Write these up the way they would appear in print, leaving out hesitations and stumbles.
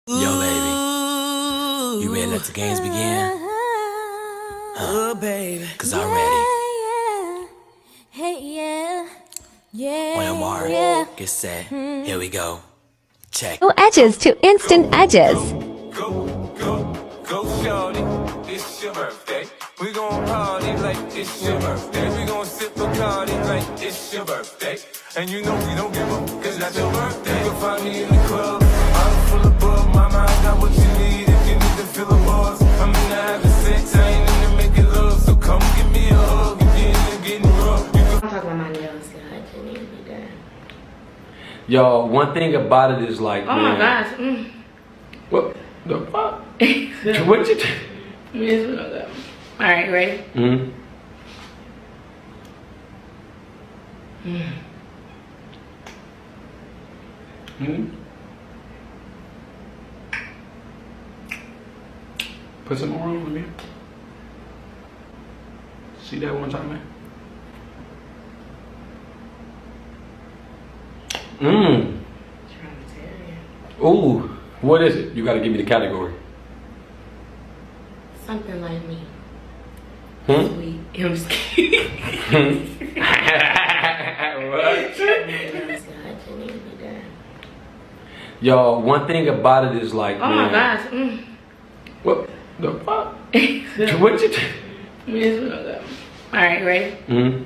Yo, baby, you ready to let the games begin? Baby. Cause I'm ready. On your mark, get set, here we go. Check. No edges to instant edges. Go, shorty. It's your birthday. We gon' party like it's your birthday. We gon' sip Bacardi like it's your birthday. And you know we don't give up, cause that's your birthday. You'll find me in the club, I'm full of bug. Mama, I got what you need if you need to fill the bars. I'm in the having sex, I ain't in the making love. So come give me a hug if you're in the getting rough. I'm talking about my nails, God, I need to be done. Y'all, one thing about it is like, Oh man, my gosh. what the fuck? What you Alright, ready? Mm-hmm. Put some more on me. See that one time, man? Trying to tell you. Ooh, what is it? You gotta give me the category. Something like me. Hmm? Sweet. I'm just kidding. What? God, I need to be done. Y'all, one thing about it is like, Oh man, my gosh. what the fuck? What you Alright, ready? Mm-hmm.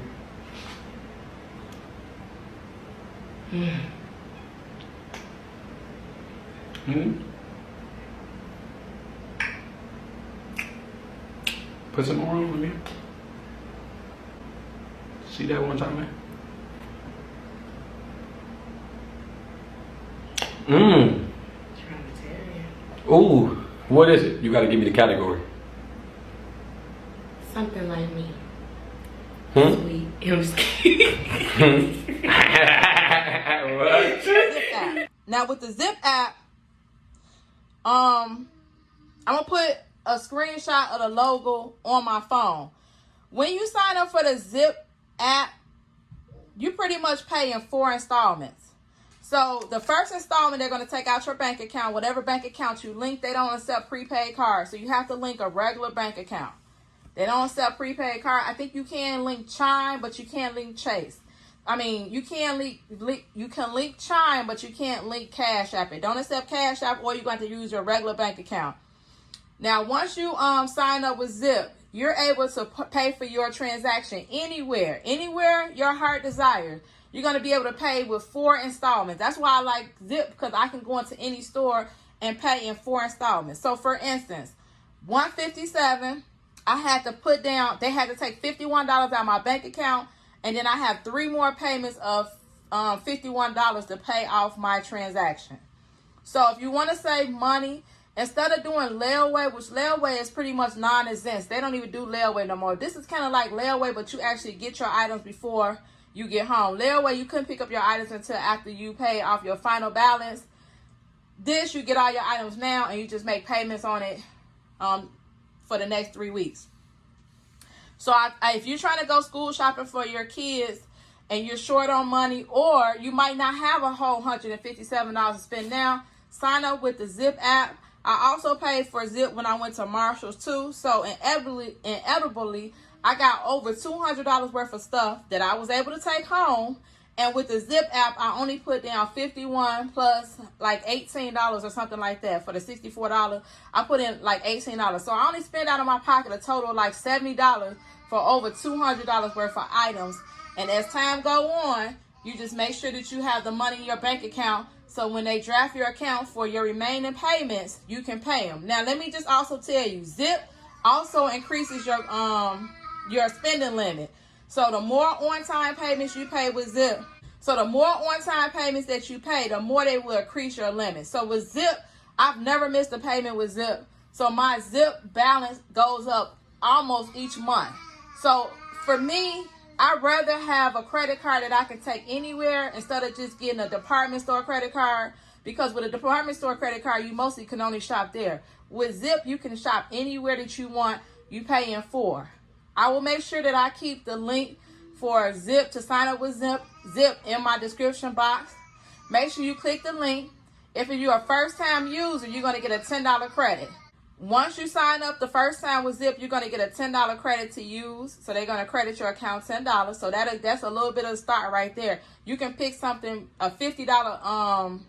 Put some more on me. See that one time, man? Trying to tell you. Ooh, what is it? You gotta give me the category. Something like me. Hmm? Sweet. I'm just kidding. What? Zip app. Now with the Zip app, I'm gonna put a screenshot of the logo on my phone. When you sign up for the Zip app, you pretty much pay in 4 installments. So the first installment, they're going to take out your bank account, whatever bank account you link. They don't accept prepaid cards, so you have to link a regular bank account. They don't accept prepaid card. I think you can link Chime, but you can't link Chase. I mean, you can link Chime, but you can't link Cash App. It don't accept Cash App, or you're going to use your regular bank account. Now, once you sign up with Zip, you're able to pay for your transaction anywhere your heart desires. You're going to be able to pay with 4 installments. That's why I like Zip, because I can go into any store and pay in 4 installments. So, for instance, $157, I had to put down, they had to take $51 out of my bank account, and then I have 3 more payments of $51 to pay off my transaction. So, if you want to save money, instead of doing layaway, which layaway is pretty much non-exempt, they don't even do layaway no more. This is kind of like layaway, but you actually get your items before you get home. Layaway, you couldn't pick up your items until after you pay off your final balance. This, you get all your items now, and you just make payments on it for the next 3 weeks. So if you're trying to go school shopping for your kids and you're short on money, or you might not have a whole $157 to spend now, sign up with the Zip app. I also paid for Zip when I went to Marshall's too. So inevitably, I got over $200 worth of stuff that I was able to take home. And with the Zip app, I only put down $51 plus like $18 or something like that. For the $64, I put in like $18. So I only spent out of my pocket a total like $70 for over $200 worth of items. And as time go on, you just make sure that you have the money in your bank account, so when they draft your account for your remaining payments, you can pay them. Now, let me just also tell you, Zip also increases your spending limit. So the more on-time payments you pay with Zip, so the more on-time payments that you pay, the more they will increase your limit. So with Zip, I've never missed a payment with Zip. So my Zip balance goes up almost each month. So for me, I'd rather have a credit card that I can take anywhere instead of just getting a department store credit card, because with a department store credit card, you mostly can only shop there. With Zip, you can shop anywhere that you want. You pay in 4. I will make sure that I keep the link for Zip to sign up with Zip in my description box. Make sure you click the link. If you're a first-time user, you're going to get a $10 credit. Once you sign up the first time with Zip, you're going to get a $10 credit to use. So they're going to credit your account $10. So that's a little bit of a start right there. You can pick something, a $50,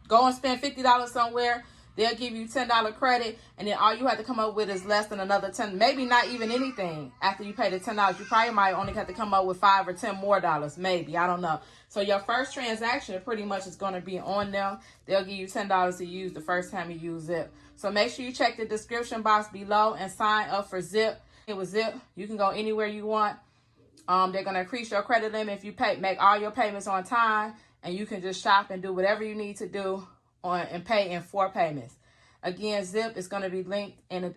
go and spend $50 somewhere. They'll give you $10 credit, and then all you have to come up with is less than another $10, maybe not even anything. After you pay the $10, you probably might only have to come up with $5 or $10 more, maybe. I don't know. So your first transaction pretty much is going to be on them. They'll give you $10 to use the first time you use Zip. So make sure you check the description box below and sign up for Zip. With Zip, you can go anywhere you want. They're going to increase your credit limit if you make all your payments on time, and you can just shop and do whatever you need to do and pay in 4 payments. Again, Zip is going to be linked in the